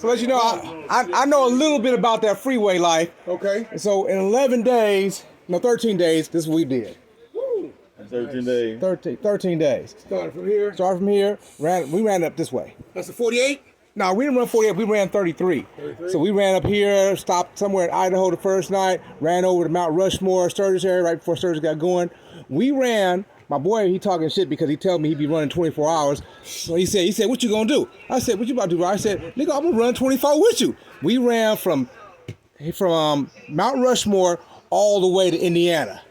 So let you know, I know a little bit about that freeway life. Okay. So in 13 days, this is what we did. 13 days. 13 days. Started from here. We ran up this way. That's a 48? No, we didn't run 48, we ran 33. So we ran up here, stopped somewhere in Idaho the first night, ran over to Mount Rushmore, Sturgis area, right before Sturgis got going. We ran, my boy, he talking shit because he told me he'd be running 24 hours. So he said, what you gonna do? I said, what you about to do, bro? I said, nigga, I'm gonna run 24 with you. We ran from Mount Rushmore all the way to Indiana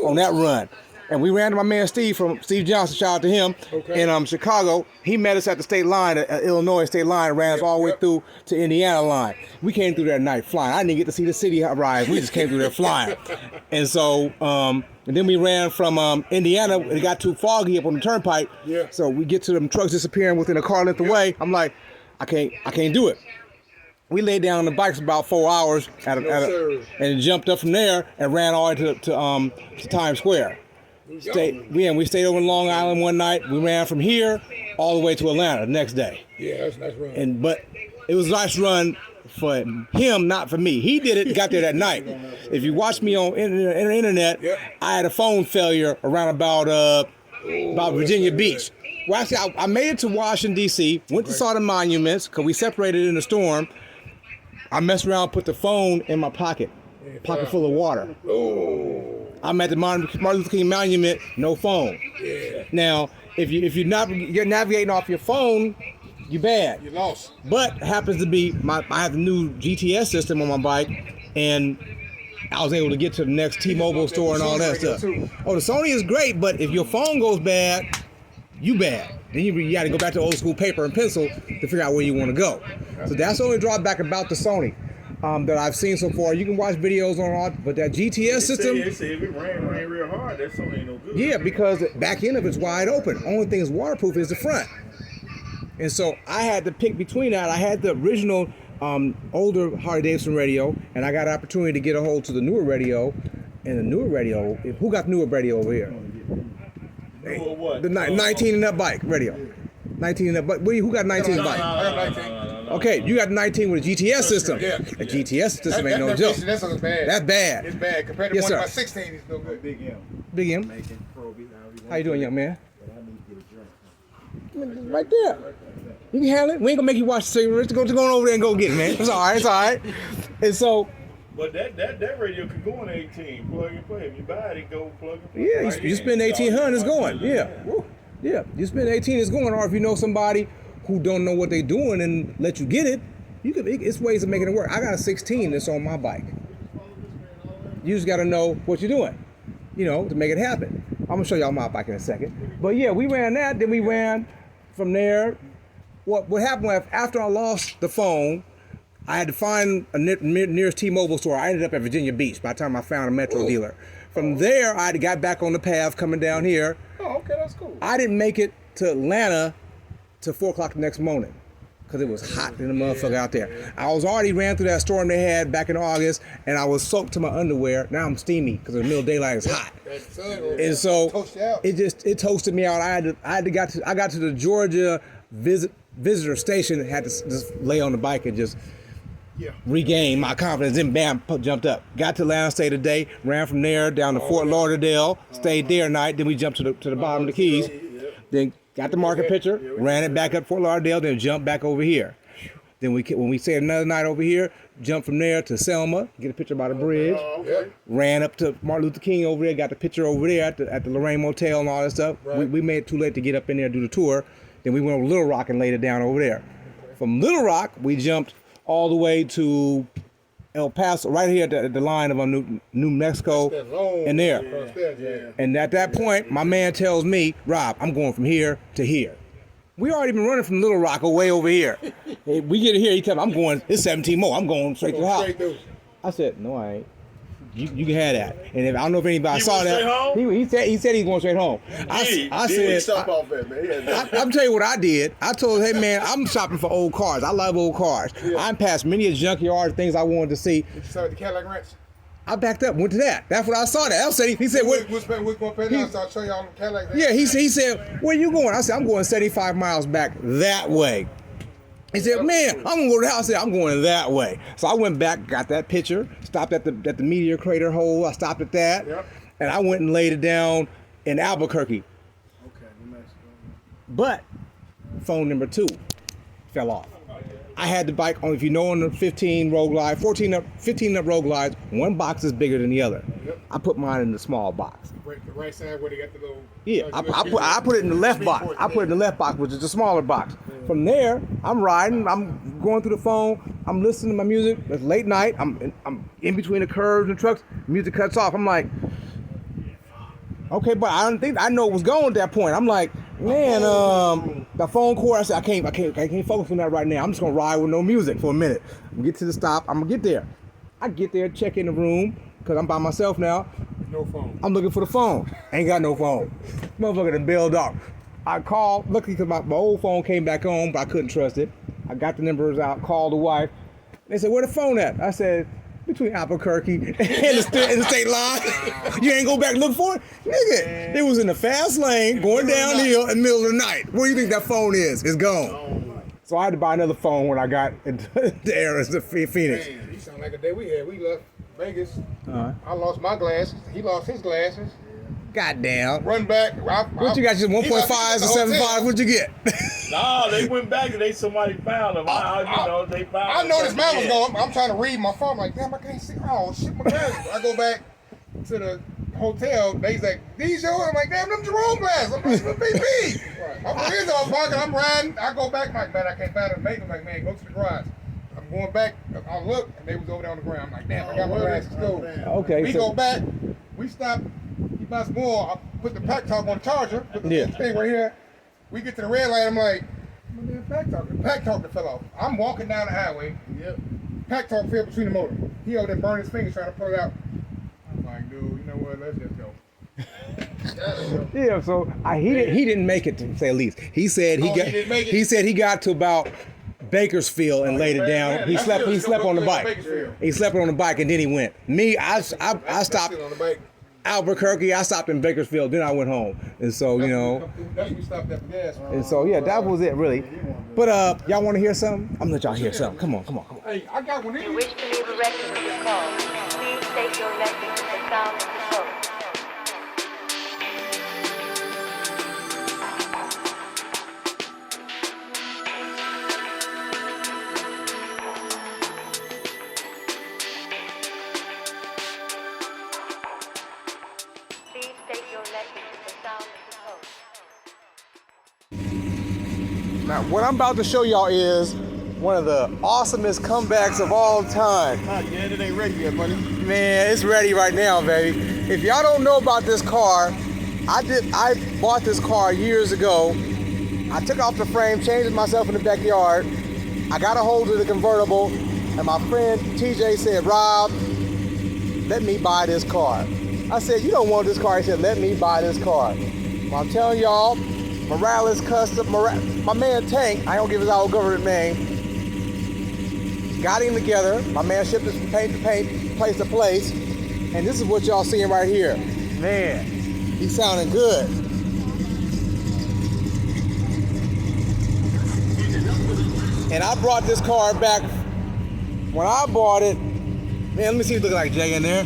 on that run. And we ran to my man Steve Johnson, shout out to him, in Chicago. He met us at the state line, Illinois state line, ran us all the way through to Indiana line. We came through that night flying. I didn't get to see the city rise. We just came through there flying. And so, and then we ran from Indiana. It got too foggy up on the turnpike. Yeah. So we get to them trucks disappearing within a car length away. I'm like, I can't do it. We laid down on the bikes about 4 hours and jumped up from there and ran all the way to Times Square. We stayed over in Long Island one night. We ran from here all the way to Atlanta the next day. Yeah, that's a nice run. But it was a nice run for him, not for me. He did it, got there that night. If you watch me on internet, I had a phone failure around about Virginia Beach. Well, actually, I made it to Washington, D.C., went to saw the monuments, because we separated in the storm. I messed around, put the phone in my pocket full of water. I'm at the Martin Luther King Monument, no phone. Yeah. Now, if you're navigating off your phone, you bad. You lost. But happens to be I have the new GTS system on my bike, and I was able to get to the next T-Mobile store and all that stuff. Oh, the Sony is great, but if your phone goes bad, you bad. Then you got to go back to old school paper and pencil to figure out where you want to go. So that's the only drawback about the Sony that I've seen so far. You can watch videos on all, but that GTS system. They say if it rain real hard, that Sony ain't no good. Yeah, because the back end of it's wide open. Only thing is waterproof is the front. And so I had to pick between that. I had the original older Harley Davidson radio, and I got an opportunity to get a hold to the newer radio. And the newer radio, who got the newer radio over here? Newer what? The 19 and up bike radio. 19 and up bike. Who got 19 bike? I got 19. Okay, you got 19 with a GTS system. Yeah. A GTS system ain't no joke. That's bad. That's bad. It's bad. Compared to Yes, one sir. by 16, it's no good. Big M. Big M. Making Proby. How you doing, young man? But I need to get a drink. Right there. You can handle it. We ain't gonna make you watch the cigarettes. Just go over there and go get it, man. It's all right. It's all right. And so. But that radio can go on 18. Plug and play. If you buy it, go plug and play. Yeah, you spend 1,800, it's going. Yeah. Yeah. You spend 18, it's going. Or if you know somebody who don't know what they're doing and let you get it, it's ways of making it work. I got a 16 that's on my bike. You just got to know what you're doing, to make it happen. I'm going to show y'all my bike in a second. But yeah, we ran that. Then we ran from there. What happened was after I lost the phone, I had to find a nearest T-Mobile store. I ended up at Virginia Beach by the time I found a Metro dealer. From there, I got back on the path coming down here. Oh, okay, that's cool. I didn't make it to Atlanta till 4 o'clock the next morning because it was hot in the motherfucker out there. I was already ran through that storm they had back in August, and I was soaked to my underwear. Now I'm steamy because the middle of daylight is hot. And so it toasted me out. I got to the Georgia visitor station and had to just lay on the bike and just regain my confidence. Then bam, jumped up. Got to Atlanta, stayed a day, ran from there down to Fort Lauderdale, stayed there a night. Then we jumped to the bottom of the Keys. Then got the market picture, ran it back up Fort Lauderdale, then jumped back over here. Then when we stayed another night over here, jumped from there to Selma, get a picture by the bridge. Ran up to Martin Luther King over there, got the picture over there at the Lorraine Motel and all that stuff. We made it too late to get up in there and do the tour. Then we went over Little Rock and laid it down over there. From Little Rock, we jumped all the way to El Paso, right here at the line of New Mexico, and there. And at that point, my man tells me, Rob, I'm going from here to here. We already been running from Little Rock way over here. We get here, he tells me, I'm going, it's 17 more, I'm going straight to the house. I said, no, I ain't. You can have that. And if I don't know if anybody saw that. He said he's going straight home. I said, I'm telling you what I did. I told him, hey man, I'm shopping for old cars. I love old cars. I'm past many a junkyard things I wanted to see. Did you saw the Cadillac Ranch? I backed up, went to that. That's what I saw. That he said, "What? We're going to pay now, so I'll show y'all the Cadillac." Yeah, he said, where you going? I said, I'm going 75 miles back that way. He said, man, I'm gonna go to the house. I said, I'm going that way. So I went back, got that picture, stopped at the meteor crater hole. I stopped at that, Yep. and I went and laid it down in Albuquerque. Okay, New Mexico. But phone number 2 fell off. I had the bike on, if you know, on the 15 road glide, 15 up road glides, one box is bigger than the other. Yep. I put mine in the small box. The right side where they got the little. Yeah, I put it in the left box. I put it in the left box, which is the smaller box. From there, I'm riding. I'm going through the phone. I'm listening to my music. It's late night. I'm in between the curves and trucks. Music cuts off. I'm like, okay, but I don't think I know what was going at that point. I'm like, man, the phone cord. I said, I can't focus on that right now. I'm just gonna ride with no music for a minute. Get to the stop. I'm gonna get there. I get there, check in the room because I'm by myself now. No phone. I'm looking for the phone. Ain't got no phone. Motherfucker done bailed off. I called, luckily because my old phone came back on, but I couldn't trust it. I got the numbers out, called the wife. They said, where the phone at? I said, between Albuquerque and the state line. You ain't go back and look for it? Nigga, it was in the fast lane, going downhill in the middle of the night. Where do you think that phone is? It's gone. So I had to buy another phone when I got into the areas of Phoenix. Man, you sound like a day we had. We left Vegas. Uh-huh. I lost my glasses. He lost his glasses. Goddamn. Run back. What you got, just 1.5s or 7.5s? What'd you get? Nah, they went back and somebody found them. They found I them. know this man was going. I'm trying to read my phone. I'm like, damn, I can't see. Oh shit, my glasses. I go back to the hotel. They's like, these yours? I'm like, damn, them Jerome glasses. I'm like, some BP. I'm in his own pocket. I'm riding. I go back. I'm like, man, I can't find them. I'm like, man, go to the garage. I'm going back. I look, and they was over there on the ground. I'm like, damn, I got my glasses. Go. Okay. We so, go back. We stop. He buys more. I put the pack talk on the charger. Put the thing right here. We get to the red light. I'm like, my damn pack talk. The pack talk that fell off. I'm walking down the highway. Yep. Pack talk fell between the motor. He over there burning his fingers trying to pull it out. I'm like, dude, you know what? Let's just go. yeah, so he didn't make it, to say the least. He said he said he got to about Bakersfield and laid it down. He slept on the bike. He slept on the bike and then he went. Me, I stopped on the bike. Albuquerque. I stopped in Bakersfield. Then I went home. And so That's when we stopped at the gas. And so yeah, that was it really. But y'all want to hear something? I'm gonna let y'all hear something. Come on. Hey, I got one If here. you wish to leave a record of your call, please state your message at the sound of the tone. Please state your message at the sound of the tone. Now what I'm about to show y'all is one of the awesomest comebacks of all time. Yeah, it ain't ready yet, buddy. Man, it's ready right now, baby. If y'all don't know about this car, I bought this car years ago. I took off the frame, changed it myself in the backyard. I got a hold of the convertible, and my friend TJ said, Rob, let me buy this car. I said, you don't want this car? He said, let me buy this car. Well, I'm telling y'all, Morales Custom, my man Tank, I don't give his old government name, got him together. My man shipped us from paint to paint, place to place, and this is what y'all seeing right here. Man, he's sounding good. And I brought this car back when I bought it. Man, let me see it look like, Jay, in there.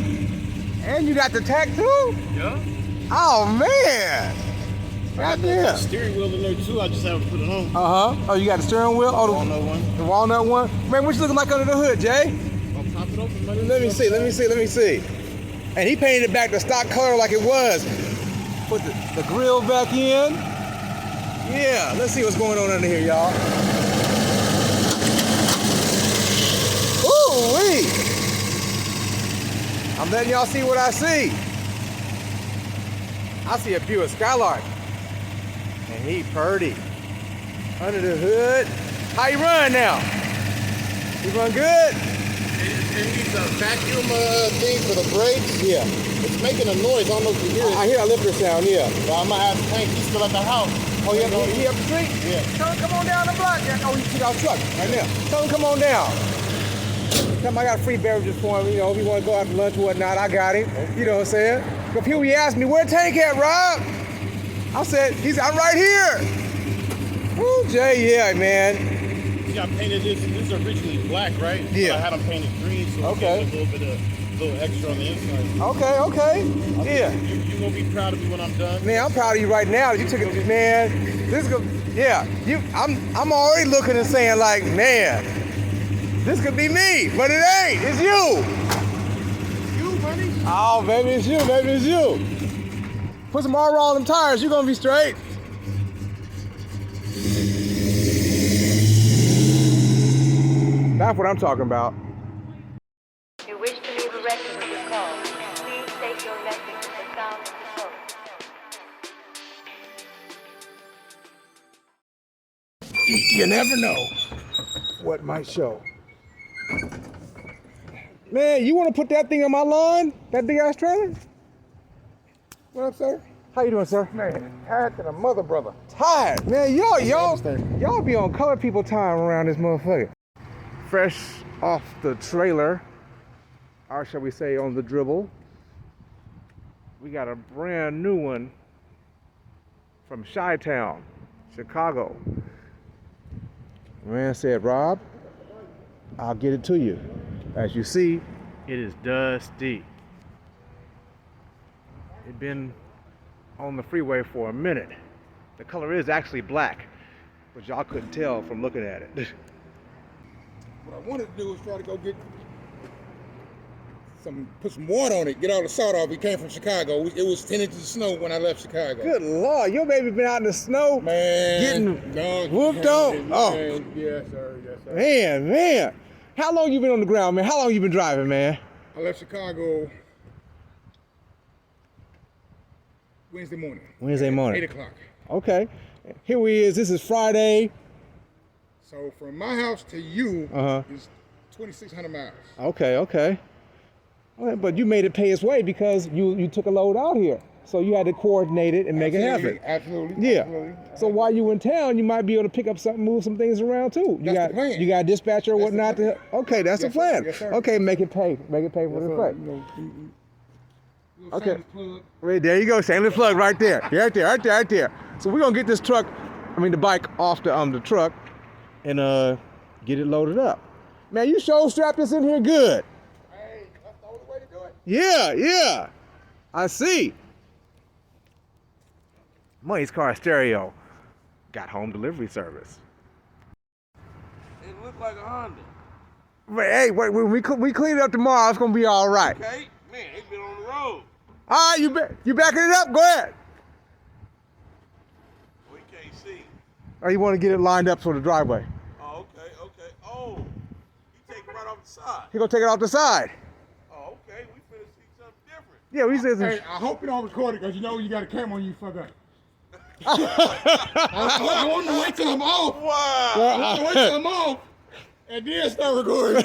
And you got the tack too? Yeah. Oh man. Goddamn. Steering wheel in there too. I just haven't put it on. Oh, you got the steering wheel? Oh, Walnut one. the walnut one? Man, what you looking like under the hood, Jay? I'll pop it open. Let me see. And he painted it back to stock color like it was. Put the grill back in. Yeah, let's see what's going on under here, y'all. Ooh-wee. I'm letting y'all see what I see. I see a Buick Skylark. And he purdy. Under the hood. How you run now? You run good? It needs a vacuum thing for the brakes. Yeah. It's making a noise. I don't know if you hear it. I hear a lifter sound, yeah. But I'm gonna have Tank. He's still at the house. Oh, yeah, he up the street? Yeah. Tell him come on down the block. Oh, you see our truck right now. Tell him come on down. Tell him I got free beverages for him. You know, if he want to go out to lunch or whatnot, I got him. You know what I'm saying? But people, he asked me, where Tank at, Rob? I said, I'm right here. Woo, Jay, yeah, man. See, I painted this. This is originally black, right? Yeah. But I had them painted green, so Okay. it gives a little extra on the inside. Okay. Yeah. You gonna be proud of me when I'm done? Man, I'm proud of you right now. You took it, man. This could, yeah. I'm already looking and saying like, man, this could be me, but it ain't. It's you. You, buddy. Oh, baby, it's you. Baby, it's you. Put some oil on them tires. You're gonna be straight. That's what I'm talking about. If you wish to leave a record of your call, please state your message at the sound of the tone. You never know what might show. Man, you want to put that thing on my lawn? That big ass trailer? What up, sir? How you doing, sir? Man, tired to the mother, brother. Tired, man. Y'all understand. be on colored people time around this motherfucker. Fresh off the trailer, or shall we say on the dribble, we got a brand new one from Chi-Town, Chicago. Man said, Rob, I'll get it to you. As you see, it is dusty. It's been on the freeway for a minute. The color is actually black, but y'all couldn't tell from looking at it. What I wanted to do was try to go get put some water on it, get all the salt off. We came from Chicago. It was 10 inches of snow when I left Chicago. Good Lord, your baby been out in the snow, Man, getting whooped on. Oh, yes, sir. Yes, sir. man. How long you been on the ground, man? How long you been driving, man? I left Chicago Wednesday morning. Wednesday morning. 8 o'clock. Okay. Here we is. This is Friday. So from my house to you is 2,600 miles. Okay. All right, but you made it pay its way because you took a load out here. So you had to coordinate it and make it happen. Absolutely. Yeah. Absolutely. So while you in town, you might be able to pick up something, move some things around too. That's the plan. You got a dispatcher or That's the whatnot plan. to. Okay, that's the Yes, sir. plan. Yes, sir. Okay, make it pay. Make it pay for the play. Okay. Wait, there you go. Shameless plug right there. Right there. So we're gonna get this the bike off the truck and get it loaded up. Man, you sure strapped this in here good. Hey, that's the only way to do it. Yeah. I see. Money'S Car Stereo got home delivery service. It looked like a Honda. Wait, when we clean it up tomorrow, it's gonna be all right. Okay? Man, it's been on the road. All right, you backing it up? Go ahead. We can't see. Or you want to get it lined up for the driveway? Oh, okay. Oh, you take it right off the side. He gonna take it off the side. Oh, okay. We finna see something different. Yeah, we said some. Hey, I hope you don't record it because you know you got a camera on you, fuck up. I want to wait till I'm off. Wow. I want to wait till I'm off and then start recording.